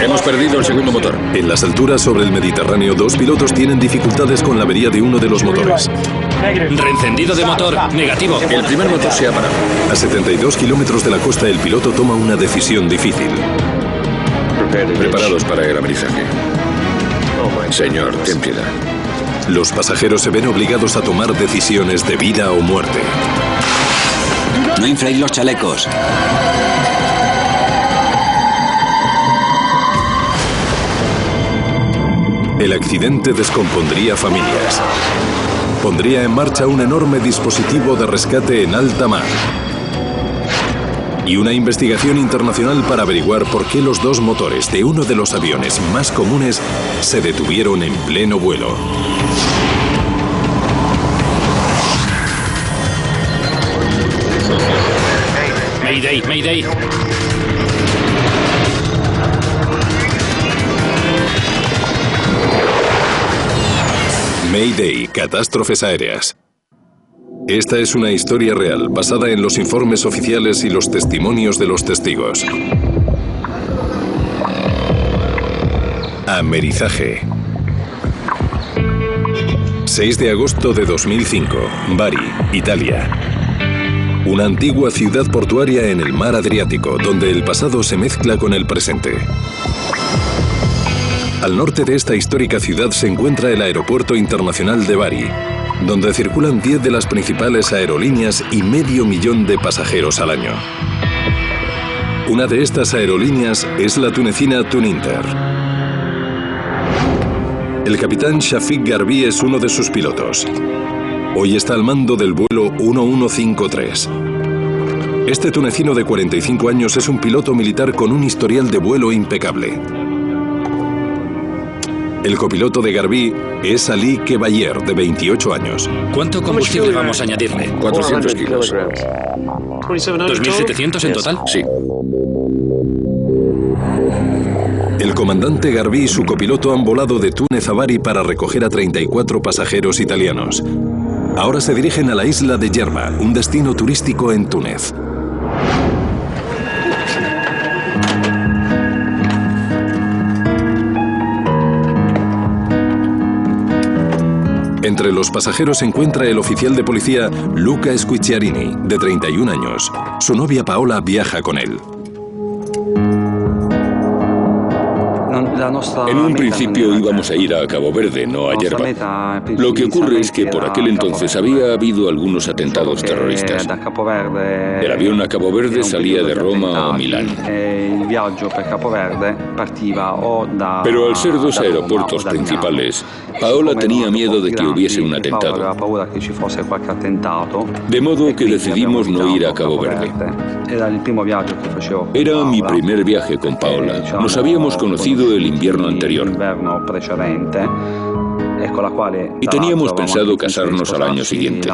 Hemos perdido el segundo motor. En las alturas sobre el Mediterráneo, dos pilotos tienen dificultades con la avería de uno de los motores. Reencendido de motor, negativo. El primer motor se ha parado. A 72 kilómetros de la costa, el piloto toma una decisión difícil. Preparados para el amerizaje. Señor, ten piedad. Los pasajeros se ven obligados a tomar decisiones de vida o muerte. No infléis los chalecos. El accidente descompondría familias. Pondría en marcha un enorme dispositivo de rescate en alta mar. Y una investigación internacional para averiguar por qué los dos motores de uno de los aviones más comunes se detuvieron en pleno vuelo. Mayday, Mayday. Mayday, catástrofes aéreas. Esta es una historia real, basada en los informes oficiales y los testimonios de los testigos. Amerizaje. 6 de agosto de 2005, Bari, Italia. Una antigua ciudad portuaria en el mar Adriático, donde el pasado se mezcla con el presente. Al norte de esta histórica ciudad se encuentra el Aeropuerto Internacional de Bari, donde circulan 10 de las principales aerolíneas y 500.000 de pasajeros al año. Una de estas aerolíneas es la tunecina Tuninter. El capitán Shafiq Garbi es uno de sus pilotos. Hoy está al mando del vuelo 1153. Este tunecino de 45 años es un piloto militar con un historial de vuelo impecable. El copiloto de Garbi es Ali Kebayer, de 28 años. ¿Cuánto combustible vamos a añadirle? 400 kilos. ¿2.700 en total? Sí. El comandante Garbi y su copiloto han volado de Túnez a Bari para recoger a 34 pasajeros italianos. Ahora se dirigen a la isla de Yerba, un destino turístico en Túnez. Entre los pasajeros se encuentra el oficial de policía Luca Squicciarini, de 31 años. Su novia Paola viaja con él. En un principio íbamos a ir a Cabo Verde, no a Yerba. Lo que ocurre es que por aquel entonces había habido algunos atentados terroristas. El avión a Cabo Verde salía de Roma o Milán. Pero al ser dos aeropuertos principales, Paola tenía miedo de que hubiese un atentado. De modo que decidimos no ir a Cabo Verde. Era mi primer viaje con Paola. Nos habíamos conocido el invierno anterior. Y teníamos pensado casarnos al año siguiente.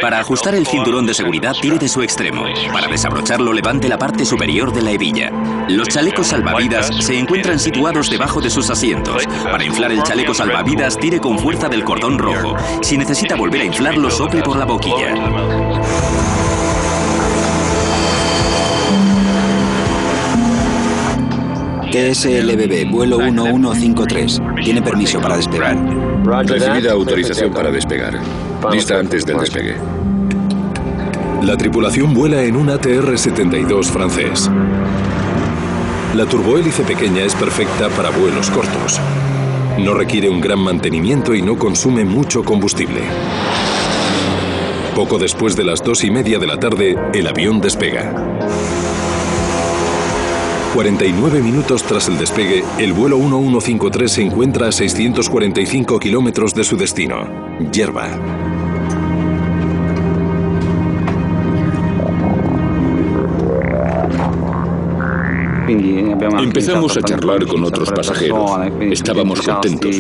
Para ajustar el cinturón de seguridad, tire de su extremo. Para desabrocharlo, levante la parte superior de la hebilla. Los chalecos salvavidas se encuentran situados debajo de sus asientos. Para inflar el chaleco salvavidas, tire con fuerza del cordón rojo. Si necesita volver a inflarlo, sople por la boquilla. TSLBB, vuelo 1153. Tiene permiso para despegar. Recibida autorización para despegar. Lista antes del despegue. La tripulación vuela en un ATR-72 francés. La turbohélice pequeña es perfecta para vuelos cortos. No requiere un gran mantenimiento y no consume mucho combustible. Poco después de las 2:30 de la tarde, el avión despega. 49 minutos tras el despegue, el vuelo 1153 se encuentra a 645 kilómetros de su destino, Yerba. Empezamos a charlar con otros pasajeros. Estábamos contentos.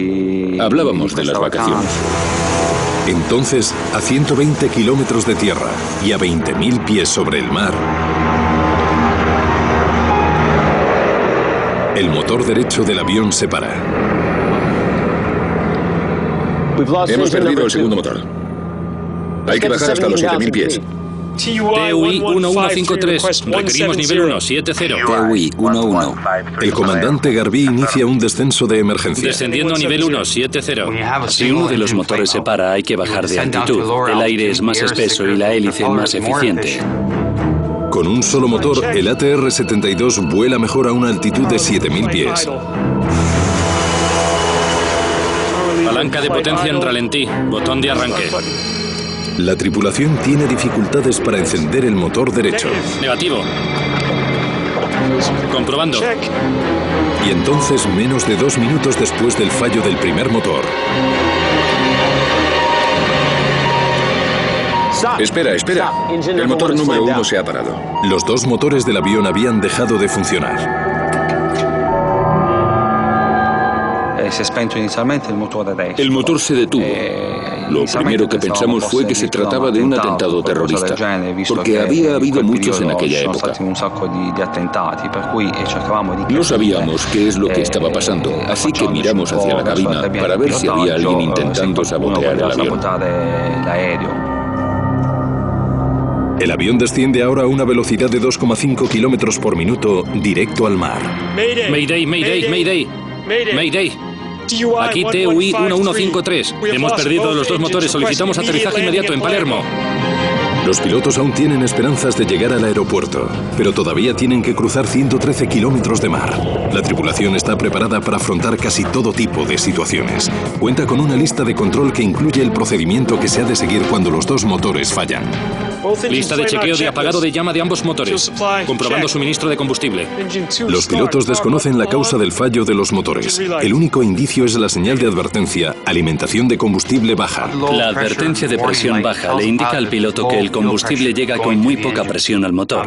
Hablábamos de las vacaciones. Entonces, a 120 kilómetros de tierra y a 20.000 pies sobre el mar, el motor derecho del avión se para. Hemos perdido el segundo motor. Hay que bajar hasta los 7.000 pies. TUI 1153. Requerimos nivel 1, 70. TUI 11. El comandante Garbi inicia un descenso de emergencia. Descendiendo a nivel 1, 70. Si uno de los motores se para, hay que bajar de altitud. El aire es más espeso y la hélice más eficiente. Con un solo motor, el ATR-72 vuela mejor a una altitud de 7000 pies. Palanca de potencia en ralentí. Botón de arranque. La tripulación tiene dificultades para encender el motor derecho. Negativo. Comprobando. Y entonces, menos de 2 minutos después del fallo del primer motor. Espera. El motor número 1 se ha parado. Los 2 motores del avión habían dejado de funcionar. El motor se detuvo. Lo primero que pensamos fue que se trataba de un atentado terrorista, porque había habido muchos en aquella época. No sabíamos qué es lo que estaba pasando, así que miramos hacia la cabina para ver si había alguien intentando sabotear el avión. El avión desciende ahora a una velocidad de 2,5 kilómetros por minuto directo al mar. Mayday. Mayday. Aquí TUI 1153. Hemos perdido los 2 motores. Solicitamos aterrizaje inmediato en Palermo. Los pilotos aún tienen esperanzas de llegar al aeropuerto, pero todavía tienen que cruzar 113 kilómetros de mar. La tripulación está preparada para afrontar casi todo tipo de situaciones. Cuenta con una lista de control que incluye el procedimiento que se ha de seguir cuando los 2 motores fallan. Lista de chequeo de apagado de llama de ambos motores. Comprobando suministro de combustible. Los pilotos desconocen la causa del fallo de los motores. El único indicio es la señal de advertencia: alimentación de combustible baja. La advertencia de presión baja le indica al piloto que el combustible llega con muy poca presión al motor.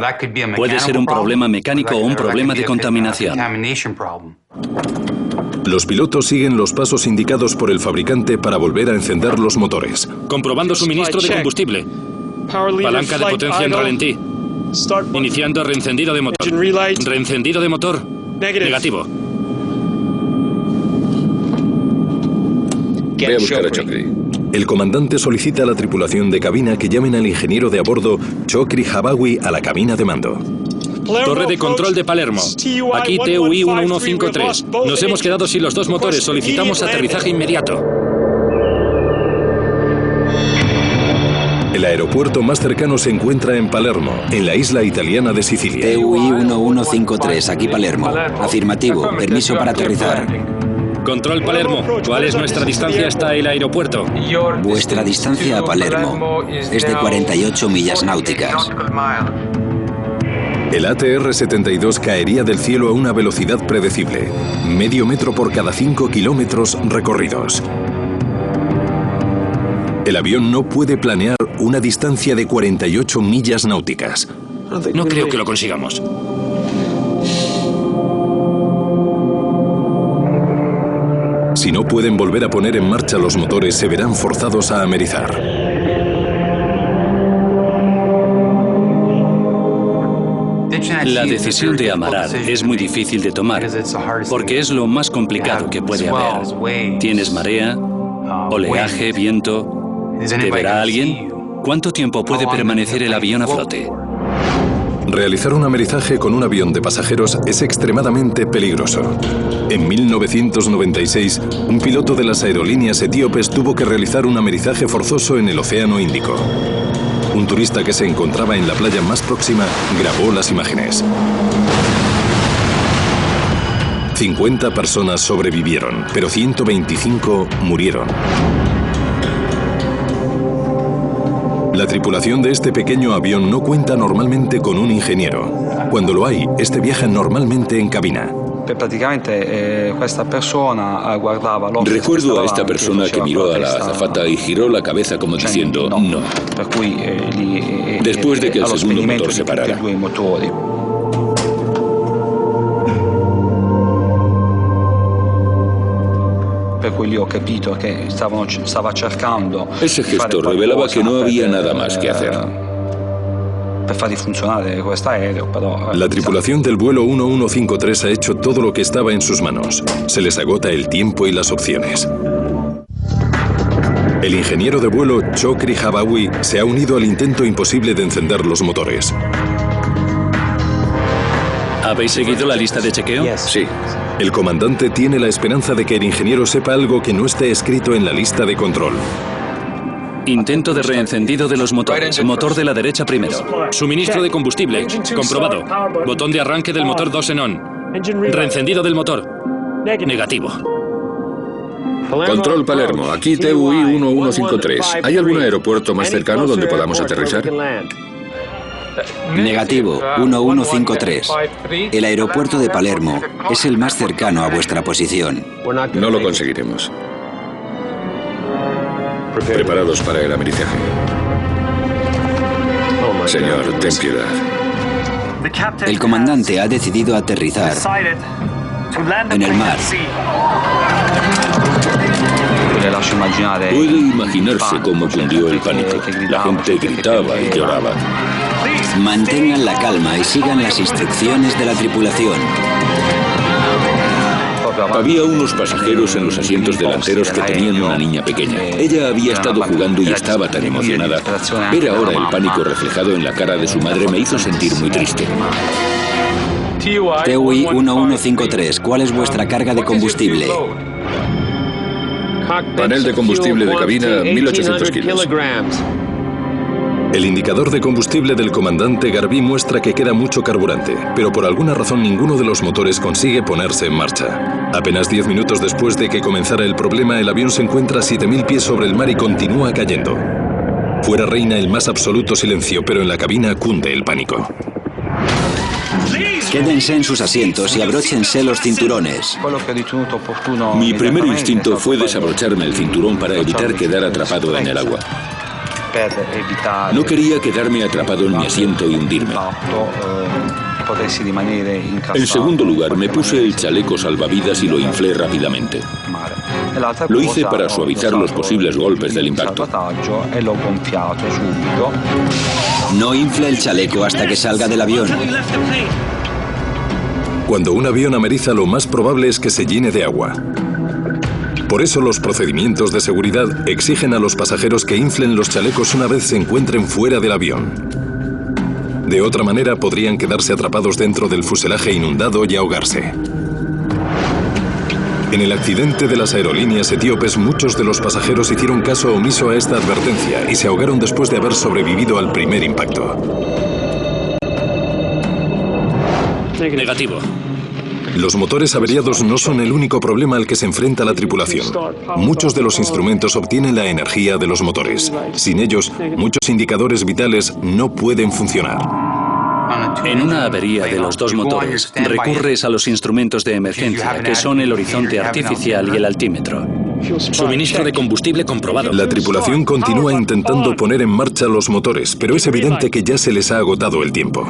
Puede ser un problema mecánico o un problema de contaminación. Los pilotos siguen los pasos indicados por el fabricante para volver a encender los motores. Comprobando suministro de combustible. Palanca de potencia en ralentí. Iniciando reencendido de motor. Reencendido de motor. Negativo. Ve a buscar a Chokri. El comandante solicita a la tripulación de cabina que llamen al ingeniero de a bordo, Chokri Habawi, a la cabina de mando. Torre de control de Palermo. Aquí TUI 1153. Nos hemos quedado sin los 2 motores. Solicitamos aterrizaje inmediato. El aeropuerto más cercano se encuentra en Palermo, en la isla italiana de Sicilia. TUI 1153, aquí Palermo. Afirmativo, permiso para aterrizar. Control Palermo. ¿Cuál es nuestra distancia hasta el aeropuerto? Vuestra distancia a Palermo es de 48 millas náuticas. El ATR-72 caería del cielo a una velocidad predecible, medio metro por cada 5 kilómetros recorridos. El avión no puede planear una distancia de 48 millas náuticas. No creo que lo consigamos. Si no pueden volver a poner en marcha los motores, se verán forzados a amerizar. La decisión de amarar es muy difícil de tomar, porque es lo más complicado que puede haber. Tienes marea, oleaje, viento. ¿Te verá alguien? ¿Cuánto tiempo puede permanecer el avión a flote? Realizar un amerizaje con un avión de pasajeros es extremadamente peligroso. En 1996, un piloto de las aerolíneas etíopes tuvo que realizar un amerizaje forzoso en el Océano Índico. Un turista que se encontraba en la playa más próxima grabó las imágenes. 50 personas sobrevivieron, pero 125 murieron. La tripulación de este pequeño avión no cuenta normalmente con un ingeniero. Cuando lo hay, este viaja normalmente en cabina. Recuerdo a esta persona que miró a la azafata y giró la cabeza como diciendo no. Después de que el segundo motor se parara. Ese gesto revelaba que no había nada más que hacer. La tripulación del vuelo 1153 ha hecho todo lo que estaba en sus manos. Se les agota el tiempo y las opciones. El ingeniero de vuelo Chokri Habawi se ha unido al intento imposible de encender los motores. ¿Habéis seguido la lista de chequeo? Sí. El comandante tiene la esperanza de que el ingeniero sepa algo que no esté escrito en la lista de control. Intento de reencendido de los motores. Motor de la derecha primero. Suministro de combustible. Comprobado. Botón de arranque del motor 2 en on. Reencendido del motor. Negativo. Control Palermo, aquí TUI 1153. ¿Hay algún aeropuerto más cercano donde podamos aterrizar? Negativo, 1153. El aeropuerto de Palermo es el más cercano a vuestra posición. No lo conseguiremos. Preparados para el amerizaje. Señor, ten piedad. El comandante ha decidido aterrizar en el mar. Puede imaginarse cómo cundió el pánico. La gente gritaba y lloraba. Mantengan la calma y sigan las instrucciones de la tripulación. Había unos pasajeros en los asientos delanteros que tenían una niña pequeña. Ella había estado jugando y estaba tan emocionada. Ver ahora el pánico reflejado en la cara de su madre me hizo sentir muy triste. TUI 1153, ¿cuál es vuestra carga de combustible? Panel de combustible de cabina, 1800 kilos. El indicador de combustible del comandante Garbi muestra que queda mucho carburante, pero por alguna razón ninguno de los motores consigue ponerse en marcha. Apenas 10 minutos después de que comenzara el problema, el avión se encuentra a 7000 pies sobre el mar y continúa cayendo. Fuera reina el más absoluto silencio, pero en la cabina cunde el pánico. Quédense en sus asientos y abróchense los cinturones. Mi primer instinto fue desabrocharme el cinturón para evitar quedar atrapado en el agua. No quería quedarme atrapado en mi asiento y hundirme. En segundo lugar, me puse el chaleco salvavidas y lo inflé rápidamente. Lo hice para suavizar los posibles golpes del impacto. No infle el chaleco hasta que salga del avión. Cuando un avión ameriza, lo más probable es que se llene de agua. Por eso los procedimientos de seguridad exigen a los pasajeros que inflen los chalecos una vez se encuentren fuera del avión. De otra manera podrían quedarse atrapados dentro del fuselaje inundado y ahogarse. En el accidente de las aerolíneas etíopes, muchos de los pasajeros hicieron caso omiso a esta advertencia y se ahogaron después de haber sobrevivido al primer impacto. Negativo. Los motores averiados no son el único problema al que se enfrenta la tripulación. Muchos de los instrumentos obtienen la energía de los motores. Sin ellos, muchos indicadores vitales no pueden funcionar. En una avería de los dos motores, recurres a los instrumentos de emergencia, que son el horizonte artificial y el altímetro. Suministro de combustible comprobado. La tripulación continúa intentando poner en marcha los motores, pero es evidente que ya se les ha agotado el tiempo.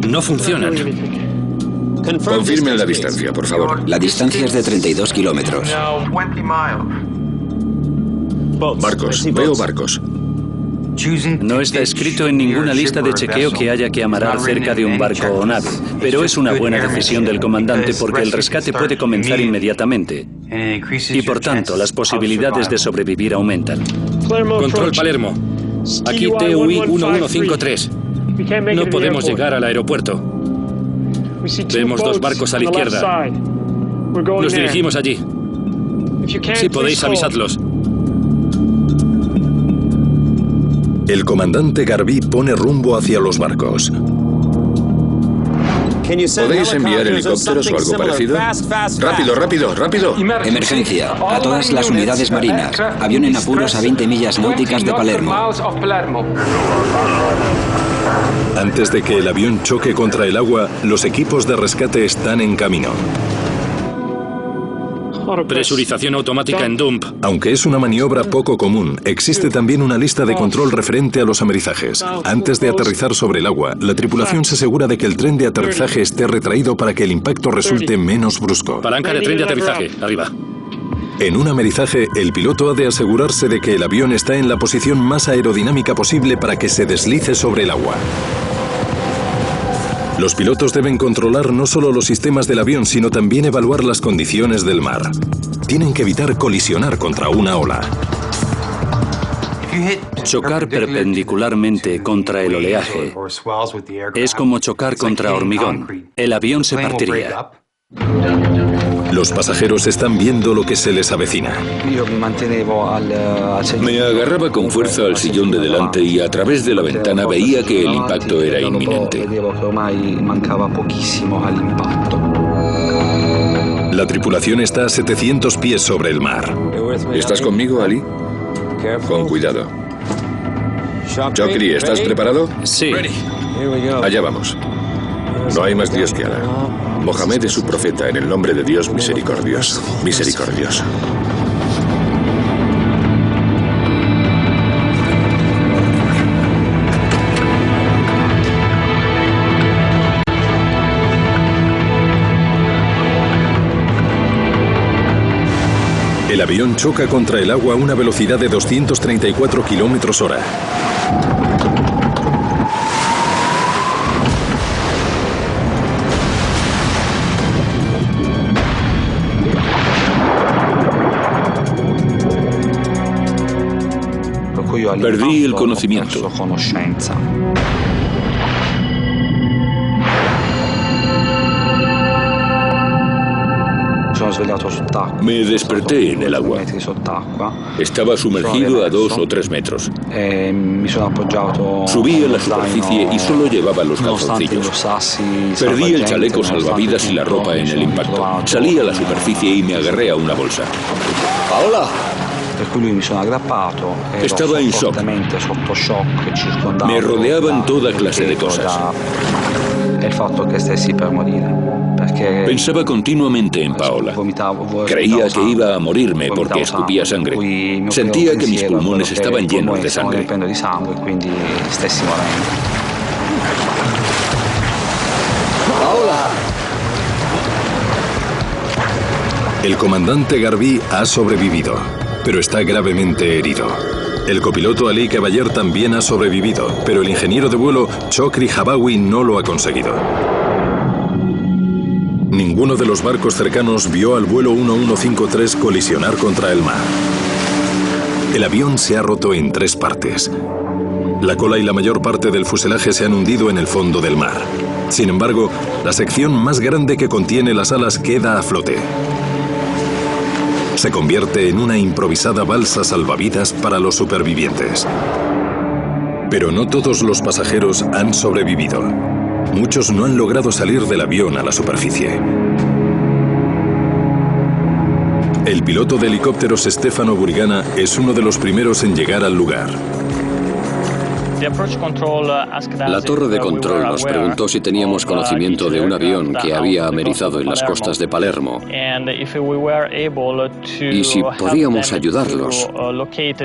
No funcionan. Confirmen la distancia, por favor. La distancia es de 32 kilómetros. Barcos, veo barcos. No está escrito en ninguna lista de chequeo que haya que amarar cerca de un barco o nave, pero es una buena decisión del comandante porque el rescate puede comenzar inmediatamente y por tanto las posibilidades de sobrevivir aumentan. Control Palermo, aquí TUI 1153. No podemos llegar al aeropuerto. Vemos dos barcos a la izquierda. Nos dirigimos allí. Si podéis, avisadlos. El comandante Garbi pone rumbo hacia los barcos. ¿Podéis enviar helicópteros o algo parecido? ¡Rápido, rápido, rápido! Emergencia. A todas las unidades marinas. Avión en apuros a 20 millas náuticas de Palermo. Antes de que el avión choque contra el agua, los equipos de rescate están en camino. Presurización automática en dump. Aunque es una maniobra poco común, existe también una lista de control referente a los amerizajes. Antes de aterrizar sobre el agua, la tripulación se asegura de que el tren de aterrizaje esté retraído para que el impacto resulte menos brusco. Palanca de tren de aterrizaje, arriba. En un amerizaje, el piloto ha de asegurarse de que el avión está en la posición más aerodinámica posible para que se deslice sobre el agua. Los pilotos deben controlar no solo los sistemas del avión, sino también evaluar las condiciones del mar. Tienen que evitar colisionar contra una ola. Chocar perpendicularmente contra el oleaje es como chocar contra hormigón. El avión se partiría. Los pasajeros están viendo lo que se les avecina. Me agarraba con fuerza al sillón de delante y a través de la ventana veía que el impacto era inminente. La tripulación está a 700 pies sobre el mar. ¿Estás conmigo, Ali? Con cuidado. Chokri, ¿estás preparado? Sí. Allá vamos. No hay más Dios que Alá. Mohamed es su profeta, en el nombre de Dios misericordioso. Misericordioso. El avión choca contra el agua a una velocidad de 234 km/h. Perdí el conocimiento. Me desperté en el agua. Estaba sumergido a 2 o 3 metros. Subí a la superficie y solo llevaba los calzoncillos. Perdí el chaleco salvavidas y la ropa en el impacto. Salí a la superficie y me agarré a una bolsa. ¡Paola! Estaba en shock. Me rodeaban toda clase de cosas. Pensaba continuamente en Paola. Creía que iba a morirme porque escupía sangre. Sentía que mis pulmones estaban llenos de sangre. El comandante Garbi ha sobrevivido, pero está gravemente herido. El copiloto Ali Kabayer también ha sobrevivido, pero el ingeniero de vuelo Chokri Habawi no lo ha conseguido. Ninguno de los barcos cercanos vio al vuelo 1153 colisionar contra el mar. El avión se ha roto en 3 partes. La cola y la mayor parte del fuselaje se han hundido en el fondo del mar. Sin embargo, la sección más grande que contiene las alas queda a flote. Se convierte en una improvisada balsa salvavidas para los supervivientes. Pero no todos los pasajeros han sobrevivido. Muchos no han logrado salir del avión a la superficie. El piloto de helicópteros Stefano Burigana es uno de los primeros en llegar al lugar. La torre de control nos preguntó si teníamos conocimiento de un avión que había amerizado en las costas de Palermo y si podíamos ayudarlos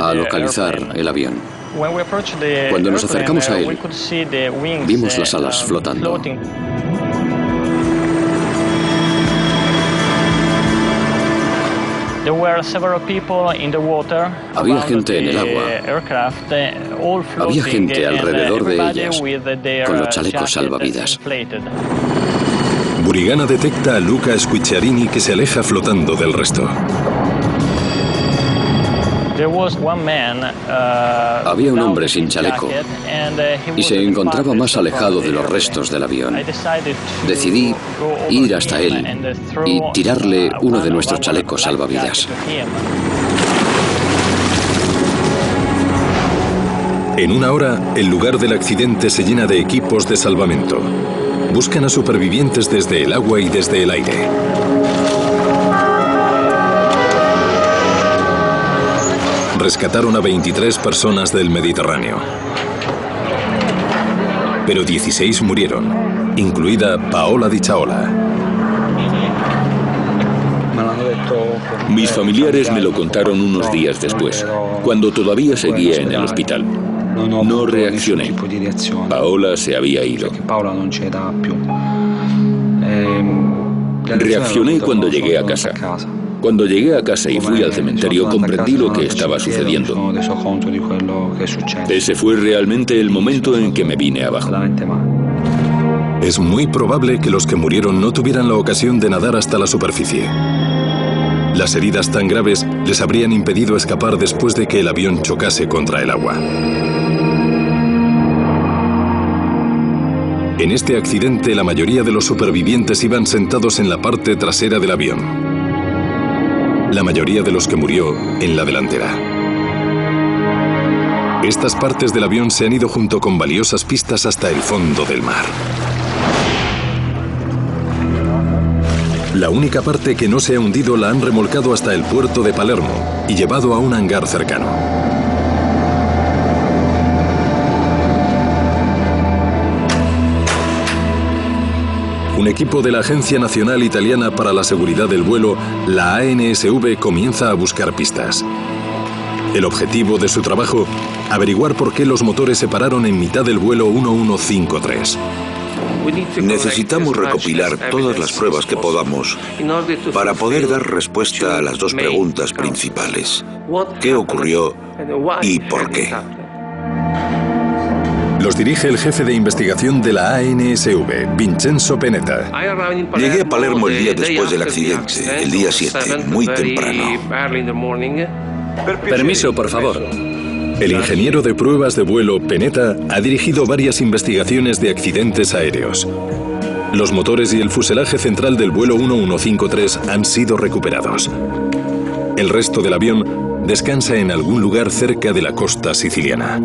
a localizar el avión. Cuando nos acercamos a él, vimos las alas flotando. Había gente en el agua. Había gente alrededor de ellas, con los chalecos salvavidas. Burigana detecta a Luca Squicciarini que se aleja flotando del resto. Había un hombre sin chaleco y se encontraba más alejado de los restos del avión. Decidí ir hasta él y tirarle uno de nuestros chalecos salvavidas. En una hora, el lugar del accidente se llena de equipos de salvamento. Buscan a supervivientes desde el agua y desde el aire. Rescataron a 23 personas del Mediterráneo. Pero 16 murieron, incluida Paola Di Chaola. Mis familiares me lo contaron unos días después, cuando todavía seguía en el hospital. No reaccioné. Paola se había ido. Reaccioné cuando llegué a casa. Cuando llegué a casa y fui al cementerio, comprendí lo que estaba sucediendo. Ese fue realmente el momento en que me vine abajo. Es muy probable que los que murieron no tuvieran la ocasión de nadar hasta la superficie. Las heridas tan graves les habrían impedido escapar después de que el avión chocase contra el agua. En este accidente, la mayoría de los supervivientes iban sentados en la parte trasera del avión. La mayoría de los que murió en la delantera. Estas partes del avión se han ido junto con valiosas pistas hasta el fondo del mar. La única parte que no se ha hundido la han remolcado hasta el puerto de Palermo y llevado a un hangar cercano. Un equipo de la Agencia Nacional Italiana para la Seguridad del Vuelo, la ANSV, comienza a buscar pistas. El objetivo de su trabajo, averiguar por qué los motores se pararon en mitad del vuelo 1153. Necesitamos recopilar todas las pruebas que podamos para poder dar respuesta a las dos preguntas principales. ¿Qué ocurrió y por qué? Los dirige el jefe de investigación de la ANSV, Vincenzo Penetta. Llegué a Palermo el día después del accidente, el día 7, muy temprano. Permiso, por favor. El ingeniero de pruebas de vuelo, Penetta, ha dirigido varias investigaciones de accidentes aéreos. Los motores y el fuselaje central del vuelo 1153 han sido recuperados. El resto del avión descansa en algún lugar cerca de la costa siciliana.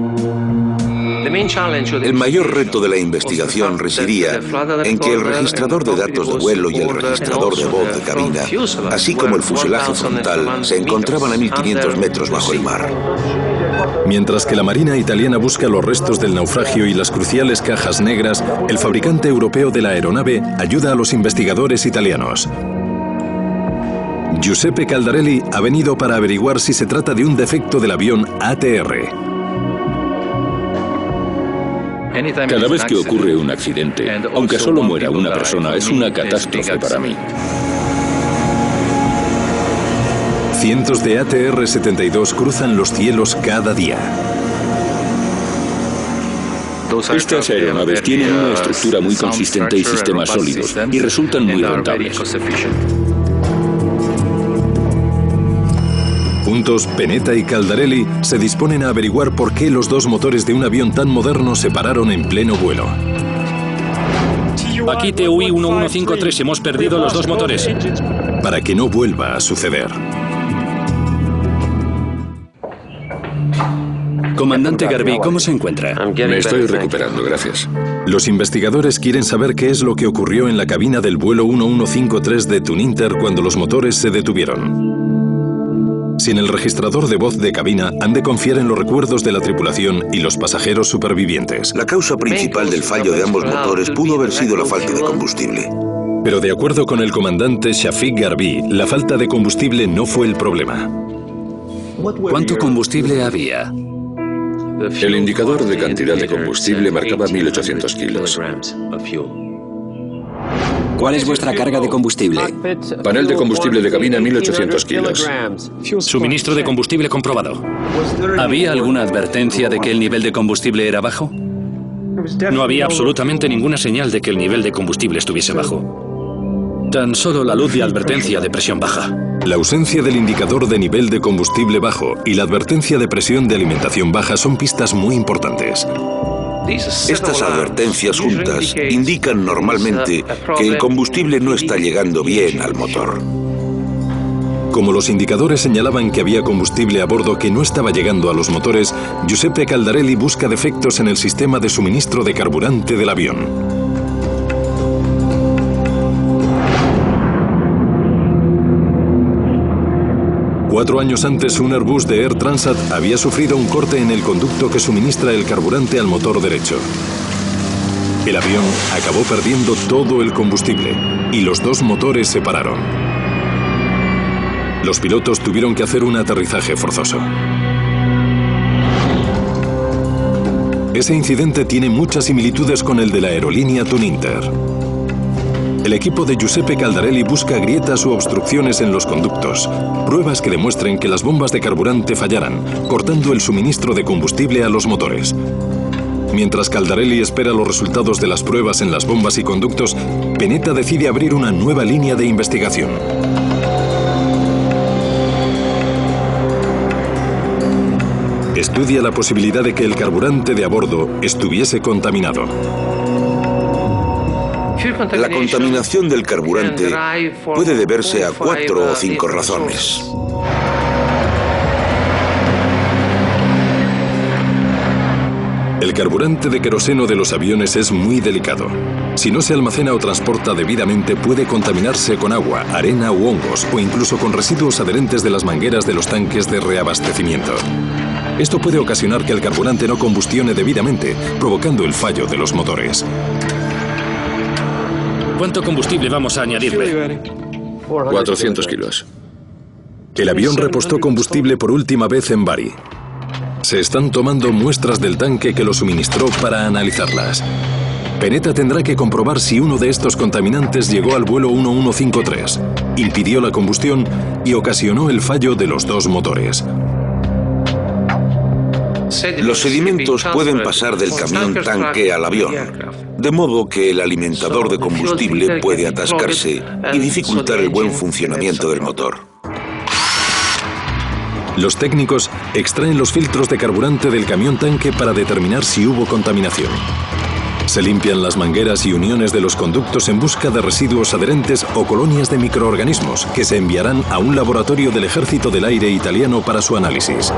El mayor reto de la investigación residía en que el registrador de datos de vuelo y el registrador de voz de cabina, así como el fuselaje frontal, se encontraban a 1500 metros bajo el mar. Mientras que la Marina italiana busca los restos del naufragio y las cruciales cajas negras, el fabricante europeo de la aeronave ayuda a los investigadores italianos. Giuseppe Caldarelli ha venido para averiguar si se trata de un defecto del avión ATR. Cada vez que ocurre un accidente, aunque solo muera una persona, es una catástrofe para mí. Cientos de ATR-72 cruzan los cielos cada día. Estas aeronaves tienen una estructura muy consistente y sistemas sólidos, y resultan muy rentables. Juntos, Penetta y Caldarelli se disponen a averiguar por qué los dos motores de un avión tan moderno se pararon en pleno vuelo. Aquí TUI 1153, hemos perdido los dos motores. Para que no vuelva a suceder. Comandante Garbi, ¿cómo se encuentra? Me estoy recuperando, gracias. Los investigadores quieren saber qué es lo que ocurrió en la cabina del vuelo 1153 de Tuninter cuando los motores se detuvieron. Sin el registrador de voz de cabina, han de confiar en los recuerdos de la tripulación y los pasajeros supervivientes. La causa principal del fallo de ambos motores pudo haber sido la falta de combustible. Pero de acuerdo con el comandante Shafiq Garbi, la falta de combustible no fue el problema. ¿Cuánto combustible había? El indicador de cantidad de combustible marcaba 1800 kilos. ¿Cuál es vuestra carga de combustible? Panel de combustible de cabina, 1800 kilos. Suministro de combustible comprobado. ¿Había alguna advertencia de que el nivel de combustible era bajo? No había absolutamente ninguna señal de que el nivel de combustible estuviese bajo. Tan solo la luz de advertencia de presión baja. La ausencia del indicador de nivel de combustible bajo y la advertencia de presión de alimentación baja son pistas muy importantes. Estas advertencias juntas indican normalmente que el combustible no está llegando bien al motor. Como los indicadores señalaban que había combustible a bordo que no estaba llegando a los motores, Giuseppe Caldarelli busca defectos en el sistema de suministro de carburante del avión. Cuatro años antes, un Airbus de Air Transat había sufrido un corte en el conducto que suministra el carburante al motor derecho. El avión acabó perdiendo todo el combustible y los dos motores se pararon. Los pilotos tuvieron que hacer un aterrizaje forzoso. Ese incidente tiene muchas similitudes con el de la aerolínea Tuninter. El equipo de Giuseppe Caldarelli busca grietas u obstrucciones en los conductos, pruebas que demuestren que las bombas de carburante fallaran, cortando el suministro de combustible a los motores. Mientras Caldarelli espera los resultados de las pruebas en las bombas y conductos, Penetta decide abrir una nueva línea de investigación. estudia la posibilidad de que el carburante de a bordo estuviese contaminado. La contaminación del carburante puede deberse a 4 o 5 razones. El carburante de queroseno de los aviones es muy delicado. Si no se almacena o transporta debidamente, puede contaminarse con agua, arena u hongos, o incluso con residuos adherentes de las mangueras de los tanques de reabastecimiento. Esto puede ocasionar que el carburante no combustione debidamente, provocando el fallo de los motores. ¿Cuánto combustible vamos a añadirle? 400 kilos. El avión repostó combustible por última vez en Bari. Se están tomando muestras del tanque que lo suministró para analizarlas. Peneta tendrá que comprobar si uno de estos contaminantes llegó al vuelo 1153, impidió la combustión y ocasionó el fallo de los 2 motores. Los sedimentos pueden pasar del camión tanque al avión, de modo que el alimentador de combustible puede atascarse y dificultar el buen funcionamiento del motor. Los técnicos extraen los filtros de carburante del camión tanque para determinar si hubo contaminación. Se limpian las mangueras y uniones de los conductos en busca de residuos adherentes o colonias de microorganismos que se enviarán a un laboratorio del Ejército del Aire italiano para su análisis.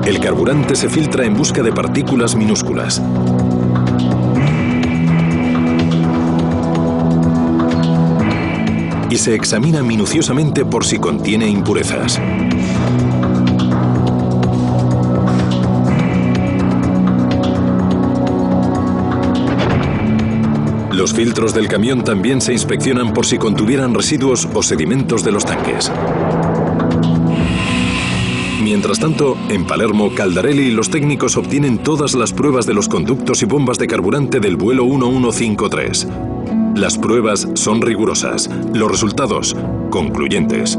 El carburante se filtra en busca de partículas minúsculas. Y se examina minuciosamente por si contiene impurezas. Los filtros del camión también se inspeccionan por si contuvieran residuos o sedimentos de los tanques. Mientras tanto, en Palermo, Caldarelli y los técnicos obtienen todas las pruebas de los conductos y bombas de carburante del vuelo 1153. Las pruebas son rigurosas, los resultados concluyentes.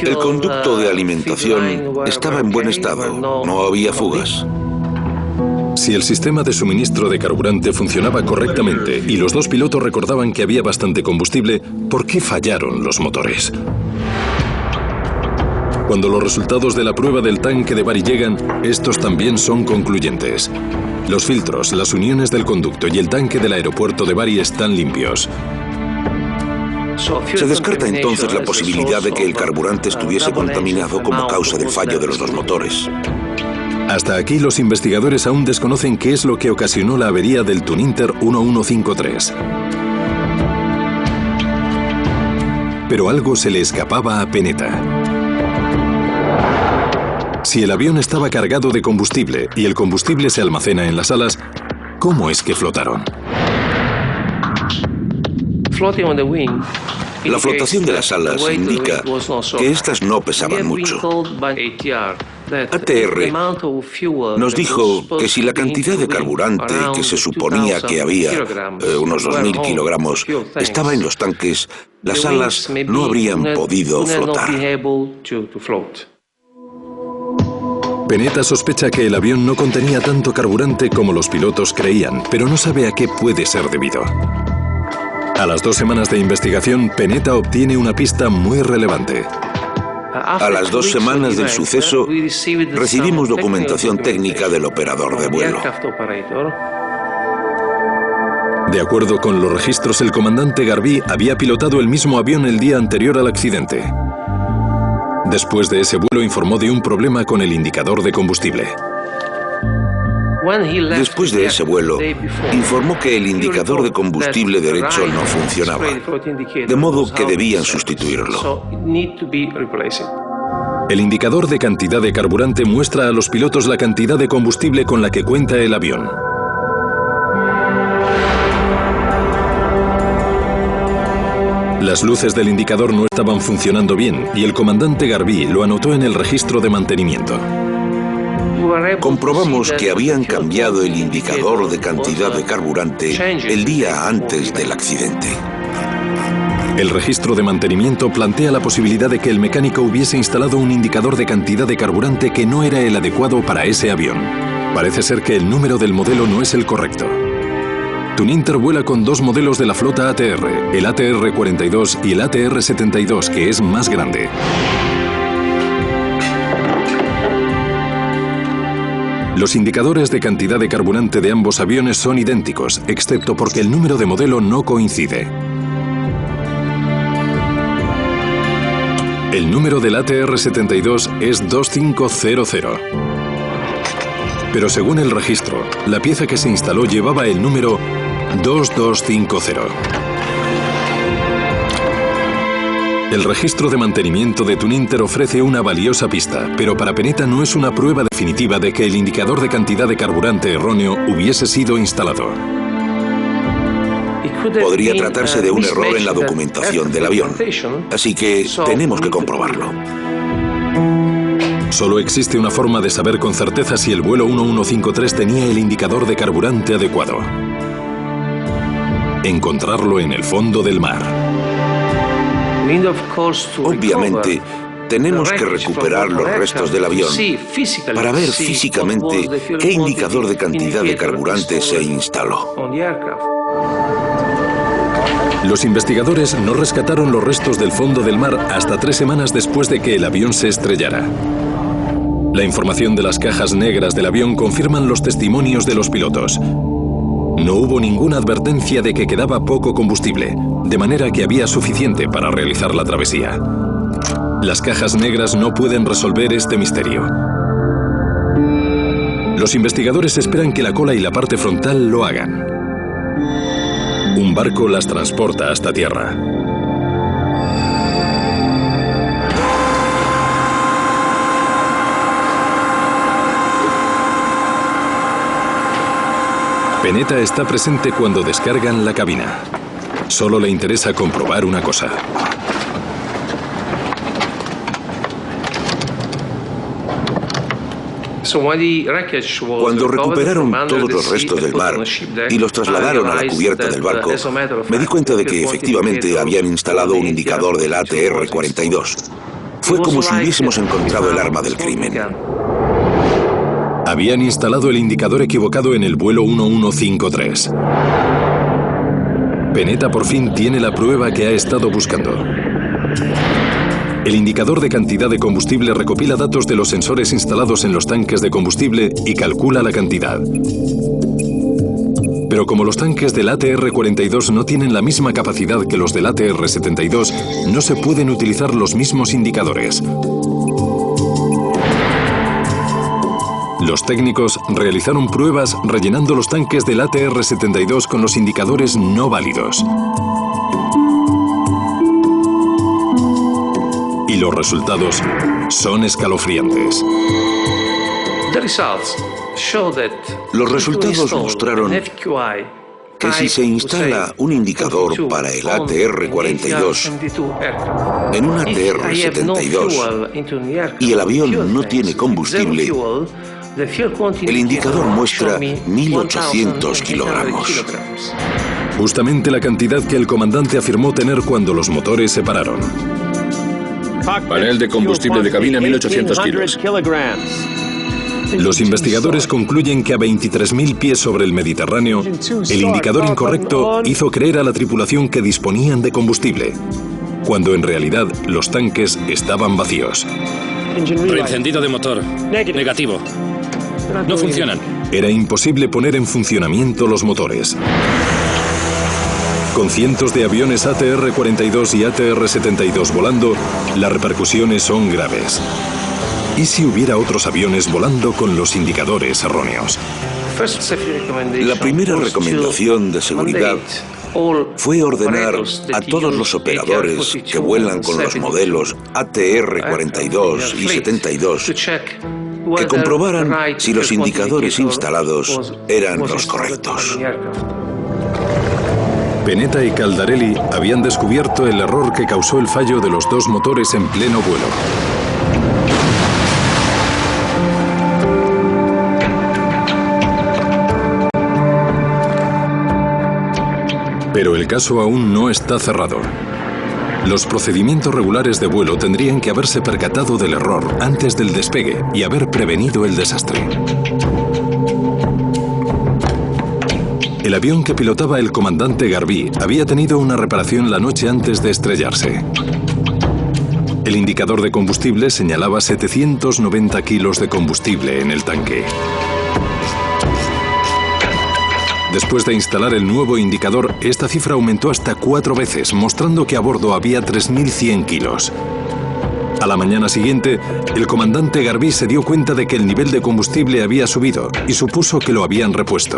El conducto de alimentación estaba en buen estado, no había fugas. Si el sistema de suministro de carburante funcionaba correctamente y los 2 pilotos recordaban que había bastante combustible, ¿por qué fallaron los motores? Cuando los resultados de la prueba del tanque de Bari llegan, estos también son concluyentes. Los filtros, las uniones del conducto y el tanque del aeropuerto de Bari están limpios. Se descarta entonces la posibilidad de que el carburante estuviese contaminado como causa del fallo de los 2 motores. Hasta aquí los investigadores aún desconocen qué es lo que ocasionó la avería del Tuninter 1153. Pero algo se le escapaba a Peneta. Si el avión estaba cargado de combustible y el combustible se almacena en las alas, ¿cómo es que flotaron? La flotación de las alas indica que estas no pesaban mucho. ATR nos dijo que si la cantidad de carburante que se suponía que había, unos 2.000 kilogramos, estaba en los tanques, las alas no habrían podido flotar. Peneta sospecha que el avión no contenía tanto carburante como los pilotos creían, pero no sabe a qué puede ser debido. A las 2 semanas de investigación, Peneta obtiene una pista muy relevante. A las 2 semanas del suceso, recibimos documentación técnica del operador de vuelo. De acuerdo con los registros, el comandante Garbí había pilotado el mismo avión el día anterior al accidente. Después de ese vuelo informó de un problema con el indicador de combustible. Después de ese vuelo, informó que el indicador de combustible derecho no funcionaba, de modo que debían sustituirlo. El indicador de cantidad de carburante muestra a los pilotos la cantidad de combustible con la que cuenta el avión. Las luces del indicador no estaban funcionando bien y el comandante Garbí lo anotó en el registro de mantenimiento. Comprobamos que habían cambiado el indicador de cantidad de carburante el día antes del accidente. El registro de mantenimiento plantea la posibilidad de que el mecánico hubiese instalado un indicador de cantidad de carburante que no era el adecuado para ese avión. Parece ser que el número del modelo no es el correcto. Tuninter vuela con dos modelos de la flota ATR, el ATR-42 y el ATR-72, que es más grande. Los indicadores de cantidad de carburante de ambos aviones son idénticos, excepto porque el número de modelo no coincide. El número del ATR-72 es 2500. Pero según el registro, la pieza que se instaló llevaba el número 2250. El registro de mantenimiento de Tuninter ofrece una valiosa pista, pero para Peneta no es una prueba definitiva de que el indicador de cantidad de carburante erróneo hubiese sido instalado. Podría tratarse de un error en la documentación del avión, así que tenemos que comprobarlo. Solo existe una forma de saber con certeza si el vuelo 1153 tenía el indicador de carburante adecuado: encontrarlo en el fondo del mar. Obviamente, tenemos que recuperar los restos del avión para ver físicamente qué indicador de cantidad de carburante se instaló. Los investigadores no rescataron los restos del fondo del mar hasta 3 semanas después de que el avión se estrellara. La información de las cajas negras del avión confirman los testimonios de los pilotos. No hubo ninguna advertencia de que quedaba poco combustible, de manera que había suficiente para realizar la travesía. Las cajas negras no pueden resolver este misterio. Los investigadores esperan que la cola y la parte frontal lo hagan. Un barco las transporta hasta tierra. Peneta está presente cuando descargan la cabina. Solo le interesa comprobar una cosa. Cuando recuperaron todos los restos del mar y los trasladaron a la cubierta del barco, me di cuenta de que efectivamente habían instalado un indicador del ATR-42. Fue como si hubiésemos encontrado el arma del crimen. Habían instalado el indicador equivocado en el vuelo 1153. Peneta por fin tiene la prueba que ha estado buscando. El indicador de cantidad de combustible recopila datos de los sensores instalados en los tanques de combustible y calcula la cantidad. Pero como los tanques del ATR-42 no tienen la misma capacidad que los del ATR-72, no se pueden utilizar los mismos indicadores. Los técnicos realizaron pruebas rellenando los tanques del ATR-72 con los indicadores no válidos. Y los resultados son escalofriantes. Los resultados mostraron que si se instala un indicador para el ATR-42 en un ATR-72 y el avión no tiene combustible, el indicador muestra 1.800 kilogramos. Justamente la cantidad que el comandante afirmó tener cuando los motores se pararon. Panel de combustible de cabina, 1.800 kilos. Los investigadores concluyen que a 23.000 pies sobre el Mediterráneo, el indicador incorrecto hizo creer a la tripulación que disponían de combustible, cuando en realidad los tanques estaban vacíos. Reencendido de motor. Negativo. No funcionan. Era imposible poner en funcionamiento los motores. Con cientos de aviones ATR-42 y ATR-72 volando, las repercusiones son graves. ¿Y si hubiera otros aviones volando con los indicadores erróneos? La primera recomendación de seguridad fue ordenar a todos los operadores que vuelan con los modelos ATR-42 y 72 que comprobaran si los indicadores instalados eran los correctos. Peneta y Caldarelli habían descubierto el error que causó el fallo de los dos motores en pleno vuelo. Pero el caso aún no está cerrado. Los procedimientos regulares de vuelo tendrían que haberse percatado del error antes del despegue y haber prevenido el desastre. El avión que pilotaba el comandante Garvey había tenido una reparación la noche antes de estrellarse. El indicador de combustible señalaba 790 kilos de combustible en el tanque. Después de instalar el nuevo indicador, esta cifra aumentó hasta 4 veces, mostrando que a bordo había 3.100 kilos. A la mañana siguiente, el comandante Garvey se dio cuenta de que el nivel de combustible había subido y supuso que lo habían repuesto.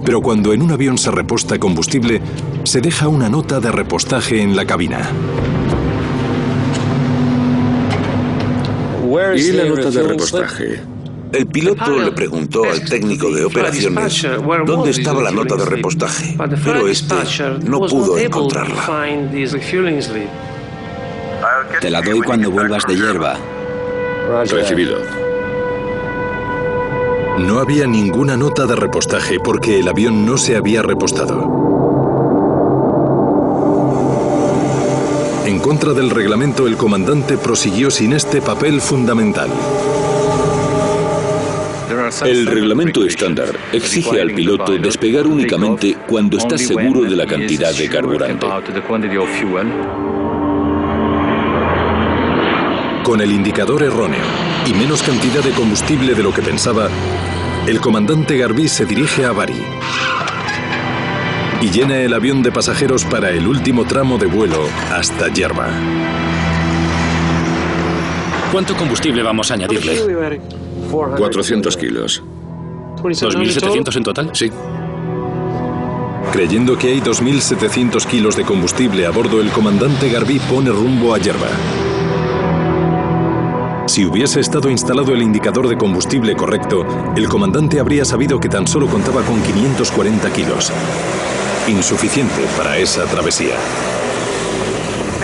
Pero cuando en un avión se reposta combustible, se deja una nota de repostaje en la cabina. ¿Y la nota de repostaje? El piloto le preguntó al técnico de operaciones dónde estaba la nota de repostaje, pero este no pudo encontrarla. Te la doy cuando vuelvas de Yerba. Recibido. No había ninguna nota de repostaje porque el avión no se había repostado. En contra del reglamento, el comandante prosiguió sin este papel fundamental. El reglamento estándar exige al piloto despegar únicamente cuando está seguro de la cantidad de carburante. Con el indicador erróneo y menos cantidad de combustible de lo que pensaba, el comandante Garvey se dirige a Bari y llena el avión de pasajeros para el último tramo de vuelo hasta Yerba. ¿Cuánto combustible vamos a añadirle? 400 kilos. ¿2.700 en total? Sí. Creyendo que hay 2.700 kilos de combustible a bordo, el comandante Garvey pone rumbo a Yerba. Si hubiese estado instalado el indicador de combustible correcto, el comandante habría sabido que tan solo contaba con 540 kilos. Insuficiente para esa travesía.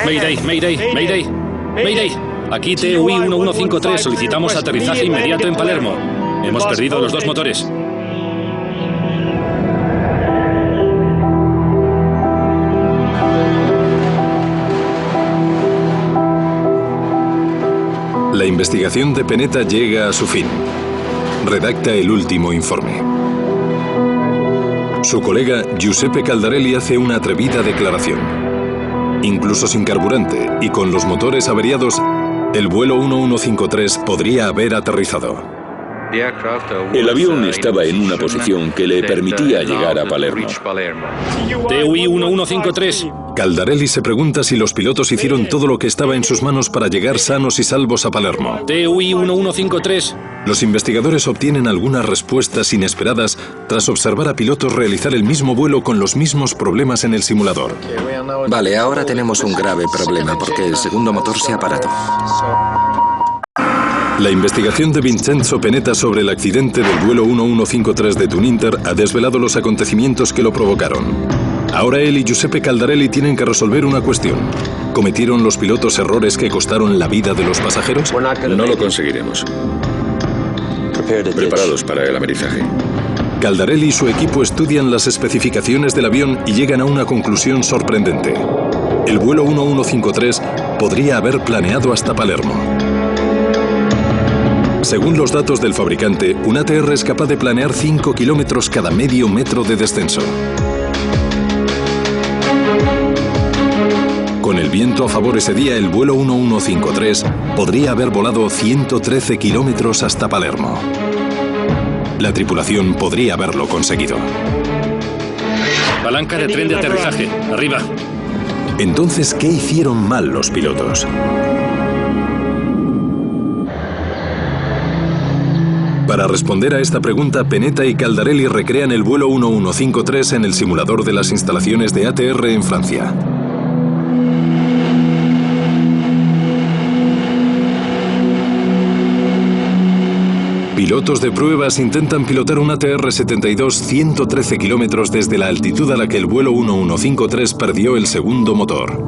Mayday, Mayday, Mayday, Mayday. Aquí TUI 1153, solicitamos aterrizaje inmediato en Palermo. Hemos perdido los 2 motores. La investigación de Penetta llega a su fin. Redacta el último informe. Su colega Giuseppe Caldarelli hace una atrevida declaración. Incluso sin carburante y con los motores averiados, el vuelo 1153 podría haber aterrizado. El avión estaba en una posición que le permitía llegar a Palermo. TUI 1153. Caldarelli se pregunta si los pilotos hicieron todo lo que estaba en sus manos para llegar sanos y salvos a Palermo. TUI 1153. Los investigadores obtienen algunas respuestas inesperadas tras observar a pilotos realizar el mismo vuelo con los mismos problemas en el simulador. Vale, ahora tenemos un grave problema porque el segundo motor se ha parado. La investigación de Vincenzo Penetta sobre el accidente del vuelo 1153 de Tuninter ha desvelado los acontecimientos que lo provocaron. Ahora él y Giuseppe Caldarelli tienen que resolver una cuestión. ¿Cometieron los pilotos errores que costaron la vida de los pasajeros? No lo conseguiremos. Preparados para el amerizaje. Caldarelli y su equipo estudian las especificaciones del avión y llegan a una conclusión sorprendente. El vuelo 1153 podría haber planeado hasta Palermo. Según los datos del fabricante, un ATR es capaz de planear 5 kilómetros cada medio metro de descenso. Con el viento a favor ese día, el vuelo 1153 podría haber volado 113 kilómetros hasta Palermo. La tripulación podría haberlo conseguido. Palanca de tren de aterrizaje. Arriba. Entonces, ¿qué hicieron mal los pilotos? Para responder a esta pregunta, Penetta y Caldarelli recrean el vuelo 1153 en el simulador de las instalaciones de ATR en Francia. Pilotos de pruebas intentan pilotar un ATR-72 113 kilómetros desde la altitud a la que el vuelo 1153 perdió el segundo motor.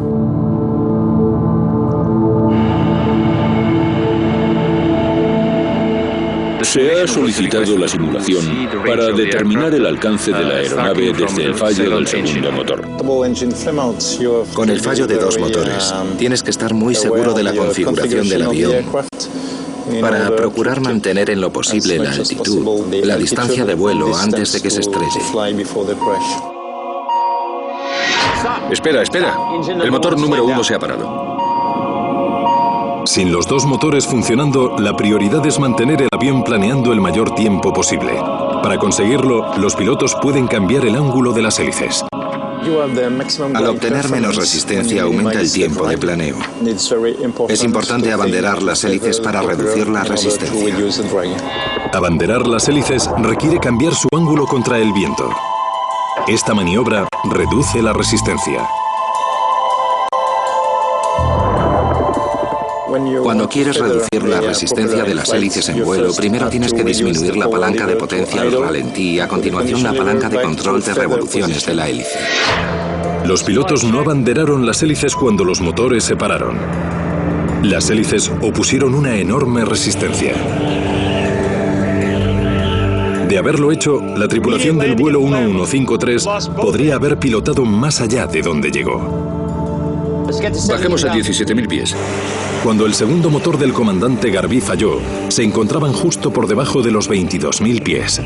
Se ha solicitado la simulación para determinar el alcance de la aeronave desde el fallo del segundo motor. Con el fallo de 2 motores, tienes que estar muy seguro de la configuración del avión para procurar mantener en lo posible la altitud, la distancia de vuelo antes de que se estrelle. Espera, espera. El motor número 1 se ha parado. Sin los dos motores funcionando, la prioridad es mantener el avión planeando el mayor tiempo posible. Para conseguirlo, los pilotos pueden cambiar el ángulo de las hélices. Al obtener menos resistencia aumenta el tiempo de planeo. Es importante abanderar las hélices para reducir la resistencia. Abanderar las hélices requiere cambiar su ángulo contra el viento. Esta maniobra reduce la resistencia. Cuando quieres reducir la resistencia de las hélices en vuelo, primero tienes que disminuir la palanca de potencia al ralentí y a continuación la palanca de control de revoluciones de la hélice. Los pilotos no abanderaron las hélices cuando los motores se pararon. Las hélices opusieron una enorme resistencia. De haberlo hecho, la tripulación del vuelo 1153 podría haber pilotado más allá de donde llegó. Bajemos a 17.000 pies. Cuando el segundo motor del comandante Garvey falló, se encontraban justo por debajo de los 22.000 pies.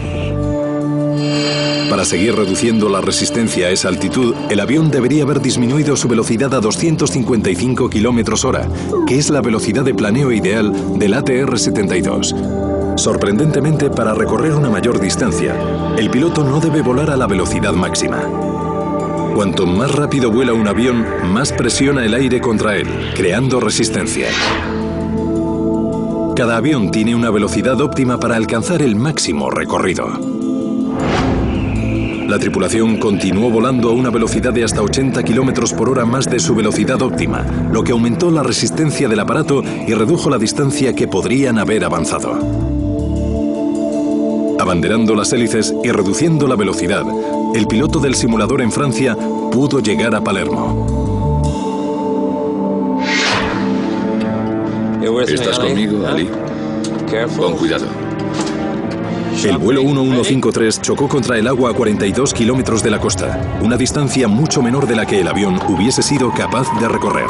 Para seguir reduciendo la resistencia a esa altitud, el avión debería haber disminuido su velocidad a 255 km/h, que es la velocidad de planeo ideal del ATR-72. Sorprendentemente, para recorrer una mayor distancia, el piloto no debe volar a la velocidad máxima. Cuanto más rápido vuela un avión, más presiona el aire contra él, creando resistencia. Cada avión tiene una velocidad óptima para alcanzar el máximo recorrido. La tripulación continuó volando a una velocidad de hasta 80 km/h más de su velocidad óptima, lo que aumentó la resistencia del aparato y redujo la distancia que podrían haber avanzado. Abanderando las hélices y reduciendo la velocidad, el piloto del simulador en Francia pudo llegar a Palermo. ¿Estás conmigo, Ali? Con cuidado. El vuelo 1153 chocó contra el agua a 42 kilómetros de la costa, una distancia mucho menor de la que el avión hubiese sido capaz de recorrer.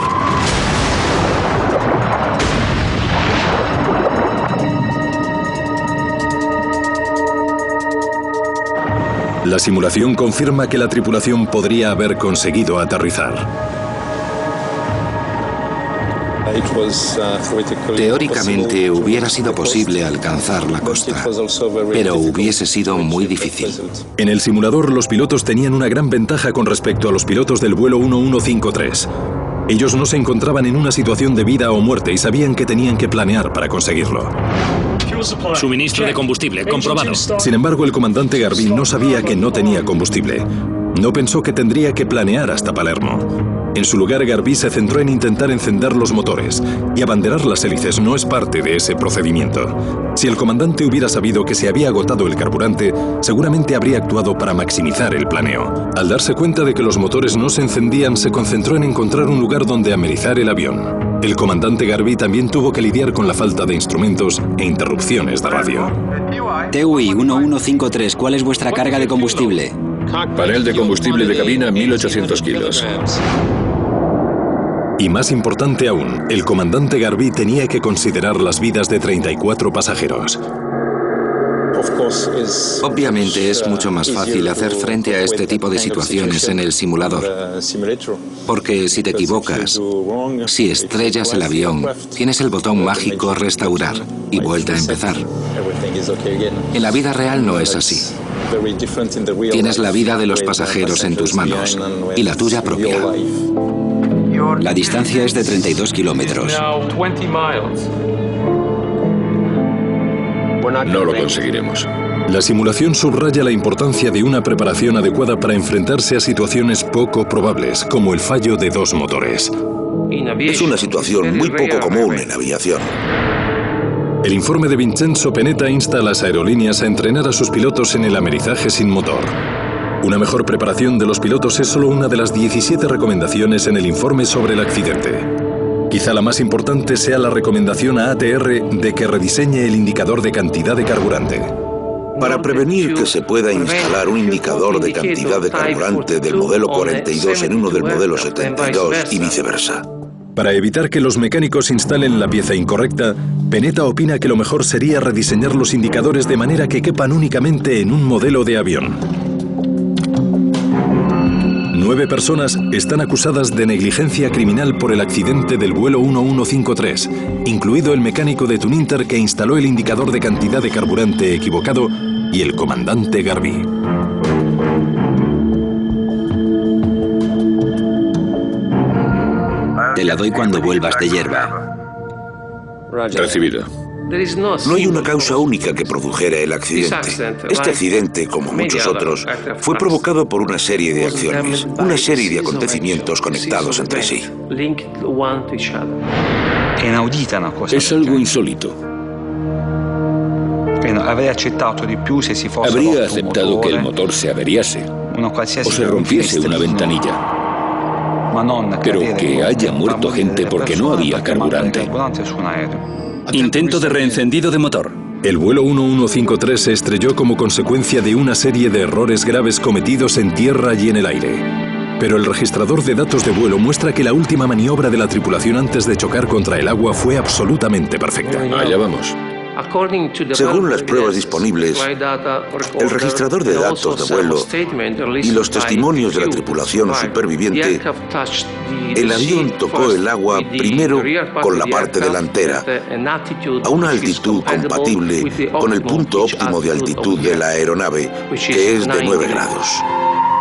La simulación confirma que la tripulación podría haber conseguido aterrizar. Teóricamente hubiera sido posible alcanzar la costa, pero hubiese sido muy difícil. En el simulador, los pilotos tenían una gran ventaja con respecto a los pilotos del vuelo 1153. Ellos no se encontraban en una situación de vida o muerte y sabían que tenían que planear para conseguirlo. Suministro de combustible, comprobado. Sin embargo, el comandante Garvey no sabía que no tenía combustible. No pensó que tendría que planear hasta Palermo. En su lugar, Garvey se centró en intentar encender los motores, y abanderar las hélices no es parte de ese procedimiento. Si el comandante hubiera sabido que se había agotado el carburante, seguramente habría actuado para maximizar el planeo. Al darse cuenta de que los motores no se encendían, se concentró en encontrar un lugar donde amerizar el avión. El comandante Garvey también tuvo que lidiar con la falta de instrumentos e interrupciones de radio. TUI 1153, ¿cuál es vuestra carga de combustible? Panel de combustible de cabina, 1.800 kilos. Y más importante aún, el comandante Garvey tenía que considerar las vidas de 34 pasajeros. Obviamente es mucho más fácil hacer frente a este tipo de situaciones en el simulador, porque si te equivocas, si estrellas el avión, tienes el botón mágico Restaurar y vuelta a empezar. En la vida real no es así. Tienes la vida de los pasajeros en tus manos y la tuya propia. La distancia es de 32 kilómetros. No lo conseguiremos. La simulación subraya la importancia de una preparación adecuada para enfrentarse a situaciones poco probables, como el fallo de dos motores. Es una situación muy poco común en aviación. El informe de Vincenzo Penetta insta a las aerolíneas a entrenar a sus pilotos en el amerizaje sin motor. Una mejor preparación de los pilotos es solo una de las 17 recomendaciones en el informe sobre el accidente. Quizá la más importante sea la recomendación a ATR de que rediseñe el indicador de cantidad de carburante. Para prevenir que se pueda instalar un indicador de cantidad de carburante del modelo 42 en uno del modelo 72 y viceversa. Para evitar que los mecánicos instalen la pieza incorrecta, Peneta opina que lo mejor sería rediseñar los indicadores de manera que quepan únicamente en un modelo de avión. 9 personas están acusadas de negligencia criminal por el accidente del vuelo 1153, incluido el mecánico de Tuninter que instaló el indicador de cantidad de carburante equivocado y el comandante Garvey. Te la doy cuando vuelvas de hierba. Recibido. No hay una causa única que produjera el accidente. Este accidente, como muchos otros, fue provocado por una serie de acciones, una serie de acontecimientos conectados entre sí. Es algo insólito. Habría aceptado que el motor se averiase o se rompiese una ventanilla, pero que haya muerto gente porque no había carburante. Intento de reencendido de motor. El vuelo 1153 se estrelló como consecuencia de una serie de errores graves cometidos en tierra y en el aire. Pero el registrador de datos de vuelo muestra que la última maniobra de la tripulación antes de chocar contra el agua fue absolutamente perfecta. Allá vamos. Según las pruebas disponibles, el registrador de datos de vuelo y los testimonios de la tripulación superviviente, el avión tocó el agua primero con la parte delantera, a una altitud compatible con el punto óptimo de altitud de la aeronave, que es de 9 grados.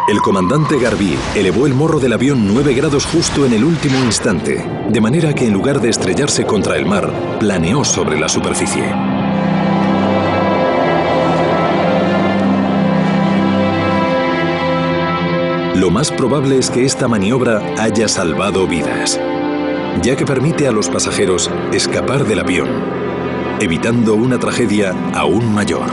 El comandante Garvey elevó el morro del avión 9 grados justo en el último instante, de manera que en lugar de estrellarse contra el mar, planeó sobre la superficie. Lo más probable es que esta maniobra haya salvado vidas, ya que permite a los pasajeros escapar del avión, evitando una tragedia aún mayor.